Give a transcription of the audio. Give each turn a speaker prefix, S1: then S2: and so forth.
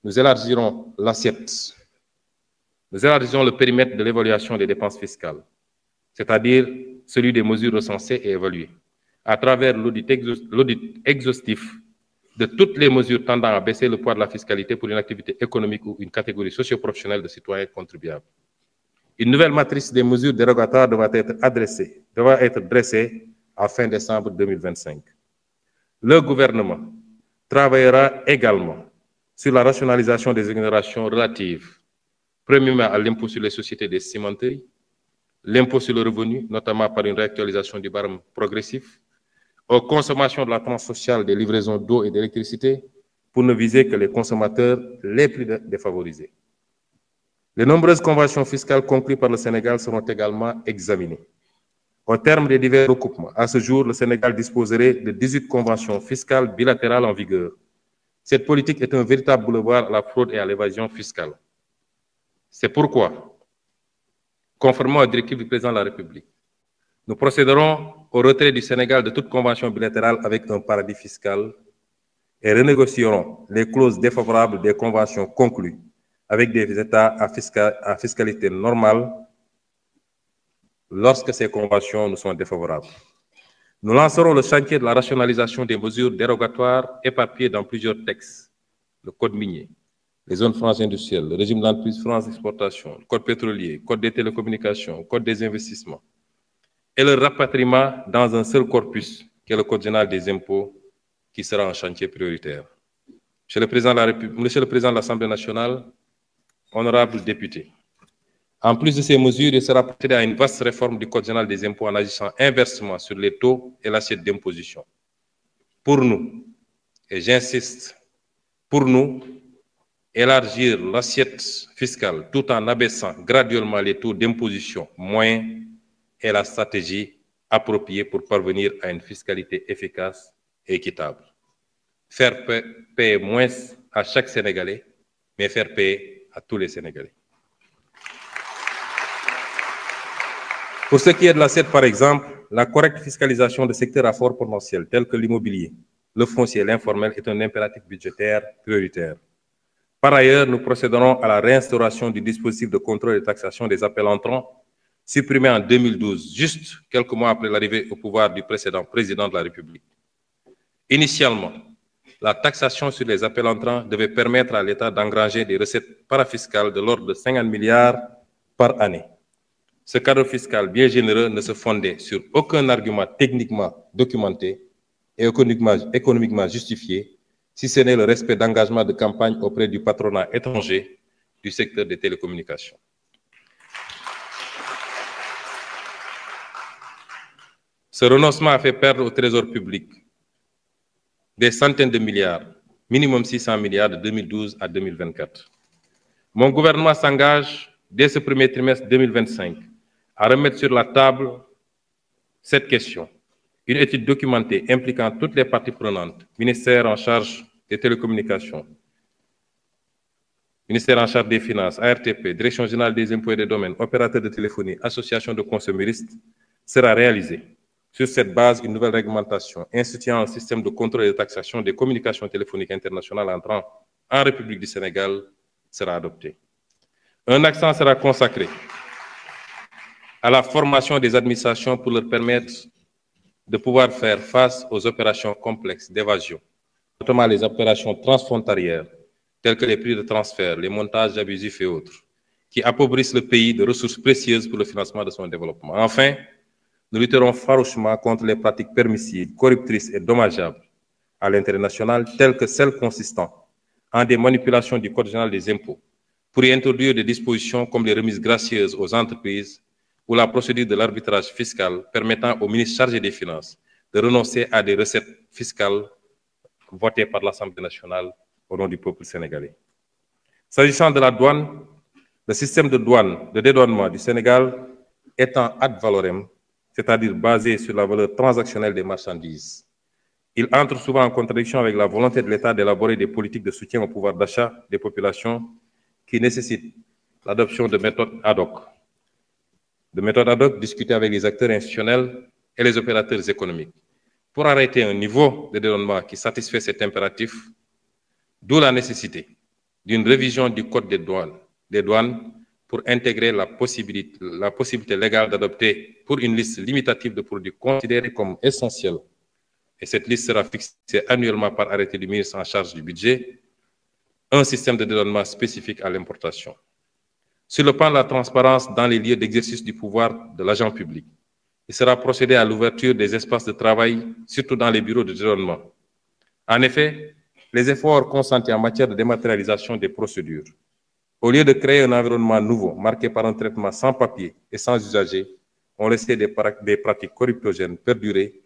S1: nous élargirons l'assiette, nous élargirons le périmètre de l'évaluation des dépenses fiscales, c'est-à-dire celui des mesures recensées et évaluées, à travers l'audit exhaustif de toutes les mesures tendant à baisser le poids de la fiscalité pour une activité économique ou une catégorie socio-professionnelle de citoyens contribuables. Une nouvelle matrice des mesures dérogatoires devra être dressée à fin décembre 2025. Le gouvernement travaillera également sur la rationalisation des exonérations relatives, premièrement à l'impôt sur les sociétés des cimenteries, l'impôt sur le revenu, notamment par une réactualisation du barème progressif, aux consommations de la tranche sociale des livraisons d'eau et d'électricité, pour ne viser que les consommateurs les plus défavorisés. Les nombreuses conventions fiscales conclues par le Sénégal seront également examinées. Au terme des divers recoupements, à ce jour, le Sénégal disposerait de 18 conventions fiscales bilatérales en vigueur. Cette politique est un véritable boulevard à la fraude et à l'évasion fiscale. C'est pourquoi, conformément aux directives du président de la République, nous procéderons au retrait du Sénégal de toute convention bilatérale avec un paradis fiscal et renégocierons les clauses défavorables des conventions conclues avec des États à fiscalité normale lorsque ces conventions nous sont défavorables. Nous lancerons le chantier de la rationalisation des mesures dérogatoires éparpillées dans plusieurs textes, le Code minier, les zones franches industrielles, le régime d'entreprise France d'exportation, le Code pétrolier, le Code des télécommunications, le Code des investissements, et le rapatriement dans un seul corpus, qui est le Code général des impôts, qui sera un chantier prioritaire. Monsieur le Président de l'Assemblée nationale, honorables députés, en plus de ces mesures, il sera procédé à une vaste réforme du Code général des impôts en agissant inversement sur les taux et l'assiette d'imposition. Pour nous, et j'insiste, pour nous, élargir l'assiette fiscale tout en abaissant graduellement les taux d'imposition moyens est la stratégie appropriée pour parvenir à une fiscalité efficace et équitable. Faire payer moins à chaque Sénégalais, mais faire payer à tous les Sénégalais. Pour ce qui est de l'assiette, par exemple, la correcte fiscalisation de secteurs à fort potentiel, tels que l'immobilier, le foncier et l'informel, est un impératif budgétaire prioritaire. Par ailleurs, nous procéderons à la réinstauration du dispositif de contrôle et de taxation des appels entrants, supprimé en 2012, juste quelques mois après l'arrivée au pouvoir du précédent président de la République. Initialement, la taxation sur les appels entrants devait permettre à l'État d'engranger des recettes parafiscales de l'ordre de 50 milliards par année. Ce cadre fiscal bien généreux ne se fondait sur aucun argument techniquement documenté et économiquement justifié, si ce n'est le respect d'engagements de campagne auprès du patronat étranger du secteur des télécommunications. Ce renoncement a fait perdre au Trésor public des centaines de milliards, minimum 600 milliards de 2012 à 2024. Mon gouvernement s'engage dès ce premier trimestre 2025 à remettre sur la table cette question, une étude documentée impliquant toutes les parties prenantes, ministère en charge des télécommunications, ministère en charge des finances, ARTP, Direction générale des impôts et des domaines, opérateurs de téléphonie, association de consuméristes, sera réalisée. Sur cette base, une nouvelle réglementation instituant un système de contrôle et de taxation des communications téléphoniques internationales entrant en République du Sénégal sera adoptée. Un accent sera consacré à la formation des administrations pour leur permettre de pouvoir faire face aux opérations complexes d'évasion, notamment les opérations transfrontalières, telles que les prix de transfert, les montages abusifs et autres, qui appauvrissent le pays de ressources précieuses pour le financement de son développement. Enfin, nous lutterons farouchement contre les pratiques permissives, corruptrices et dommageables à l'intérêt national, telles que celles consistant en des manipulations du Code général des impôts, pour y introduire des dispositions comme les remises gracieuses aux entreprises ou la procédure de l'arbitrage fiscal permettant au ministre chargé des Finances de renoncer à des recettes fiscales votées par l'Assemblée nationale au nom du peuple sénégalais. S'agissant de la douane, le système de douane, de dédouanement du Sénégal étant ad valorem, c'est-à-dire basé sur la valeur transactionnelle des marchandises, il entre souvent en contradiction avec la volonté de l'État d'élaborer des politiques de soutien au pouvoir d'achat des populations qui nécessitent l'adoption de méthodes ad hoc. De méthodes ad hoc discutées avec les acteurs institutionnels et les opérateurs économiques pour arrêter un niveau de dédouanement qui satisfait cet impératif, d'où la nécessité d'une révision du Code des douanes pour intégrer la possibilité légale d'adopter pour une liste limitative de produits considérés comme essentiels. Et cette liste sera fixée annuellement par arrêté du ministre en charge du budget, un système de dédouanement spécifique à l'importation. Sur le plan de la transparence dans les lieux d'exercice du pouvoir de l'agent public, il sera procédé à l'ouverture des espaces de travail, surtout dans les bureaux de dédouanement. En effet, les efforts consentis en matière de dématérialisation des procédures, au lieu de créer un environnement nouveau, marqué par un traitement sans papier et sans usager, ont laissé des pratiques corruptogènes perdurer